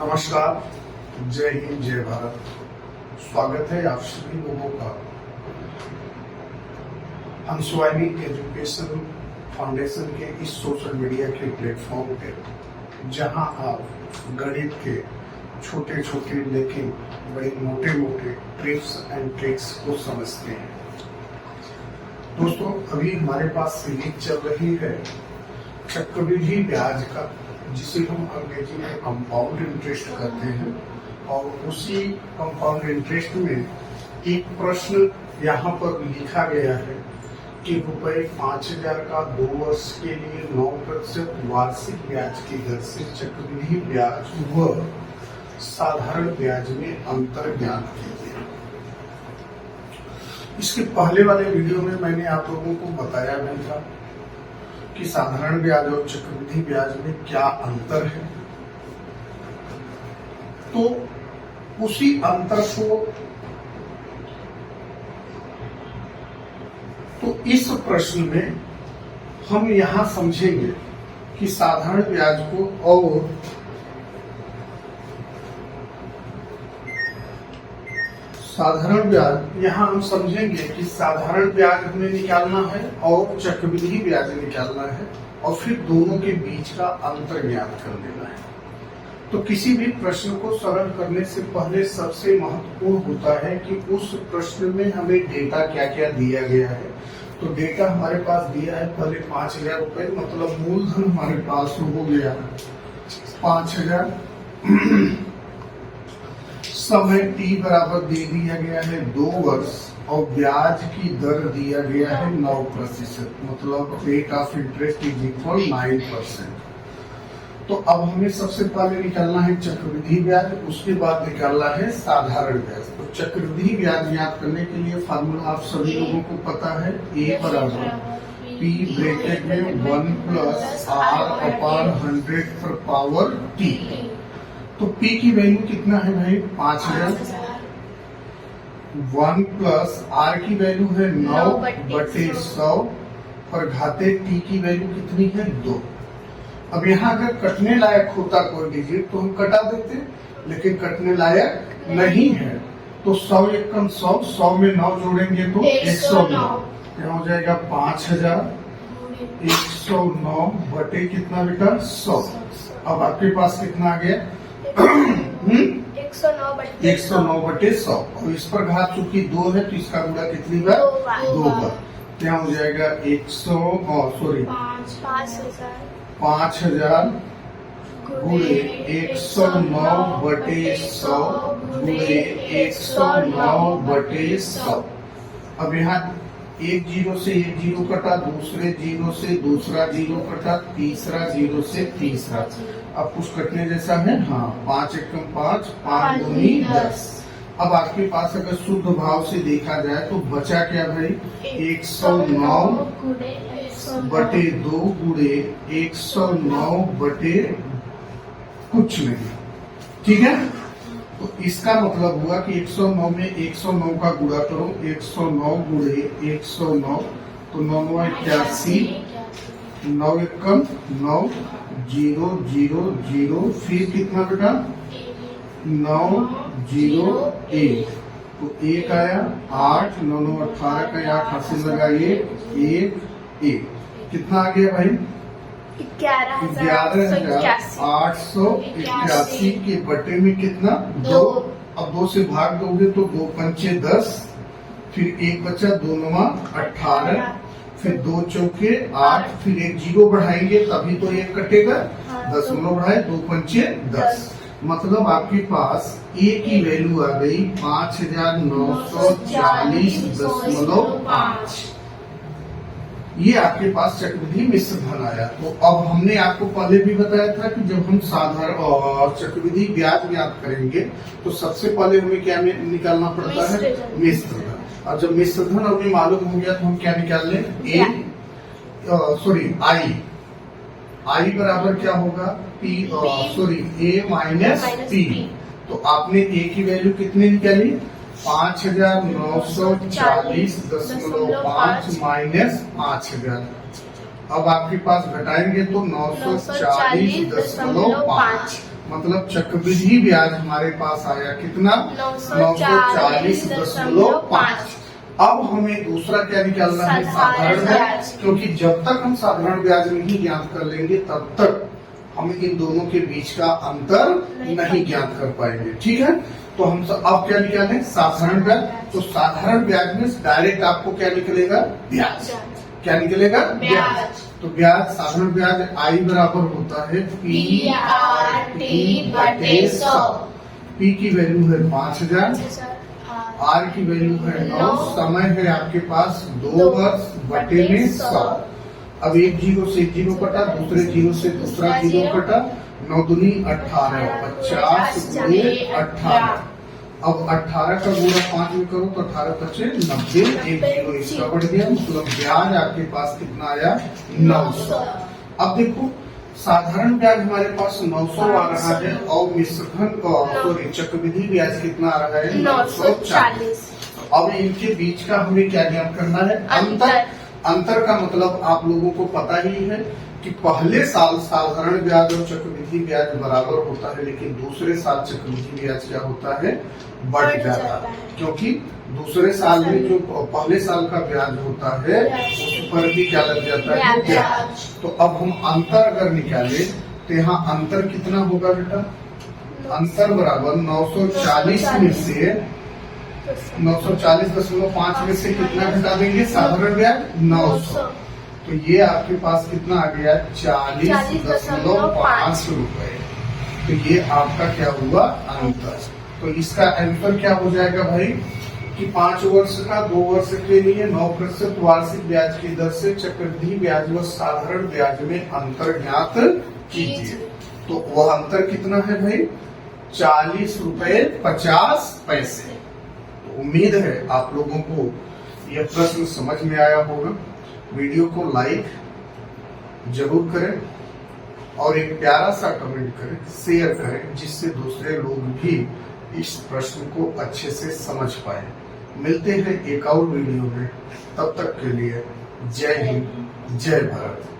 नमस्कार, जय हिंद, जय भारत। स्वागत है आप सभी लोगों का हंसवाणी एजुकेशन फाउंडेशन के इस सोशल मीडिया के प्लेटफॉर्म पे, जहां आप गणित के छोटे छोटे लेकिन बड़े मोटे मोटे ट्रिक्स एंड ट्रिक्स को समझते हैं। दोस्तों, अभी हमारे पास सीरीज चल रही है चक्रवृद्धि ब्याज का, जिसे हम अंग्रेजी में कंपाउंड इंटरेस्ट कहते हैं। और उसी कंपाउंड इंटरेस्ट में एक प्रश्न यहाँ पर लिखा गया है कि रुपए 5,000 का 2 वर्ष के लिए 9% वार्षिक ब्याज की दर से चक्रवृद्धि ब्याज व साधारण ब्याज में अंतर ज्ञात कीजिए। इसके पहले वाले वीडियो में मैंने आप लोगों को बताया नहीं था कि साधारण ब्याज और चक्रवृद्धि ब्याज में क्या अंतर है। तो उसी अंतर को तो इस प्रश्न में हम यहां समझेंगे कि साधारण ब्याज को और साधारण ब्याज यहां हम समझेंगे कि साधारण ब्याज हमें निकालना है और चक्रवृद्धि ब्याज निकालना है, और फिर दोनों के बीच का अंतर ज्ञात कर लेना है। तो किसी भी प्रश्न को सरल करने से पहले सबसे महत्वपूर्ण होता है कि उस प्रश्न में हमें डेटा क्या क्या दिया गया है। तो डेटा हमारे पास दिया है पहले 5,000 रुपए, मतलब मूलधन हमारे पास हो गया 5,000। समय t बराबर दे दिया गया है 2 वर्ष, और ब्याज की दर दिया गया है 9%, मतलब rate of interest is equal 9%। तो अब हमें सबसे पहले निकालना है चक्रवृद्धि ब्याज, उसके बाद निकालना है साधारण ब्याज। तो चक्रवृद्धि ब्याज ज्ञात करने के लिए फार्मूला आप सभी लोगों को पता है, a बराबर p ब्रैकेट में 1 प्लस r अपॉन 100 पर पावर t। तो p की वैल्यू कितना है भाई? 5,000। 1 प्लस r की वैल्यू है 9/100 और घाते t की वैल्यू कितनी है? 2। अब यहाँ अगर कटने लायक होता कोई डिजिट तो हम कटा देते, लेकिन कटने लायक नहीं है। तो 100 एकम 100, 100 में 9 जोड़ेंगे तो 109। क्या हो जाएगा? 5,000 109 बटे कितना बेटा? 100। अब आपके पास कितना आ गया? 109 बटे 100, और इस पर घात चूंकि 2 है तो इसका गुणा कितनी बार? 2 बार। क्या हो जाएगा? 5,000 गुणे 109 बटे 100 गुणे 109 बटे 100। अब यहाँ एक जीरो से एक जीरो कटा, दूसरे जीरो से दूसरा जीरो कटा, तीसरा जीरो से तीसरा। अब कुछ कटने जैसा है? हाँ। 5 एकम 5, 5 दूनी 10। अब आपके पास अगर शुद्ध भाव से देखा जाए तो बचा क्या भाई? 109 बटे 2 गुणे 109 बटे कुछ नहीं। ठीक है, तो इसका मतलब हुआ कि 109 में 109 का गुणा करो, 109 गुणे 109 तो 9 81, 9 एकम 9, 0 0 0, फिर कितना बेटा? 9 0 1, तो 1 आया, 8 9 9 18 का 8 हासिल लगाइए, 1 1 कितना आ गया भाई? 11,881 के बटे में कितना? 2। अब 2 से भाग दोगे तो 2 पंचे 10, फिर 1 बचा, 2 9 18, फिर 2 चौके 8, फिर 1 जीरो बढ़ाएंगे तभी तो 1 कटेगा। 10 बढ़ाए, 2 पंचे 10, मतलब आपके पास a की वैल्यू आ गई 5,940.5। ये आपके पास चक्रवृद्धि मिश्र धन आया। तो अब हमने आपको पहले भी बताया था कि जब हम साधारण और चक्रवृद्धि ब्याज ज्ञात करेंगे तो सबसे पहले हमें क्या निकालना पड़ता है? मिश्र धन। और जब मिश्र धन हमें मालूम हो गया तो हम क्या निकाल लें? आई बराबर क्या होगा? a minus p। तो आपने a की वैल्यू कितनी निकाली? 5,940.5 माइनस 5,000। अब आपके पास घटाएंगे तो 940.5, मतलब चक्रवृद्धि ब्याज हमारे पास आया कितना 940.5। अब हमें दूसरा क्या निकालना है साधारण ब्याज, क्योंकि जब तक हम साधारण ब्याज नहीं ज्ञात कर लेंगे तब तक हम इन दोनों के बीच का अंतर नहीं ज्ञात कर पाएंगे। ठीक है, तो हम अब क्या निकालें साधारण ब्याज। तो साधारण ब्याज में डायरेक्ट आपको क्या निकलेगा ब्याज, क्या निकलेगा ब्याज। तो ब्याज साधारण ब्याज आई बराबर होता है PRT/100। P की वैल्यू है 5000, R की वैल्यू है 9, समय है आपके पास 2 वर्ष बटे में 100। अब एक जीरो से एक जीरो कटा, दूसरे जीरो से दूसरा जीरो कटा, 9 दूनी 18, 50 गुणे 18। अब 18 का गुणा 5 में करो तो 18 पचे 90, एक जीरो इसका बढ़ गया, मतलब ब्याज आपके पास कितना आया 900। अब देखो साधारण ब्याज हमारे पास 900 आ रहा है और मिश्रधन चक्रवृद्धि ब्याज कितना आ रहा है 940। अब इनके बीच का हमें क्या ज्ञात करना है अंतर। अंतर का मतलब आप लोगों को पता ही है कि पहले साल साधारण ब्याज और चक्रवृद्धि ब्याज बराबर होता है, लेकिन दूसरे साल चक्रवृद्धि ब्याज क्या होता है बढ़ जाता है, क्योंकि दूसरे साल में जो पहले साल का ब्याज होता है उस पर भी क्या लग जाता है ब्याज। तो अब हम अंतर अगर निकाले तो यहाँ अंतर कितना होगा बेटा, अंतर बराबर 940 में से 940.5 में से कितना घटा देंगे साधारण ब्याज 900। तो ये आपके पास कितना आ गया 40.5 रुपए। तो ये आपका क्या हुआ अंतर। तो इसका आंसर क्या हो जाएगा भाई कि 5 वर्ष का 2 वर्ष के लिए 9% वार्षिक ब्याज की दर से चक्रवृद्धि ब्याज व साधारण ब्याज में अंतर ज्ञात कीजिए। तो वह अंतर कितना है भाई 40.50। उम्मीद है आप लोगों को यह प्रश्न समझ में आया होगा। वीडियो को लाइक जरूर करें और एक प्यारा सा कमेंट करें, शेयर करें, जिससे दूसरे लोग भी इस प्रश्न को अच्छे से समझ पाए। मिलते हैं एक और वीडियो में, तब तक के लिए जय हिंद जय भारत।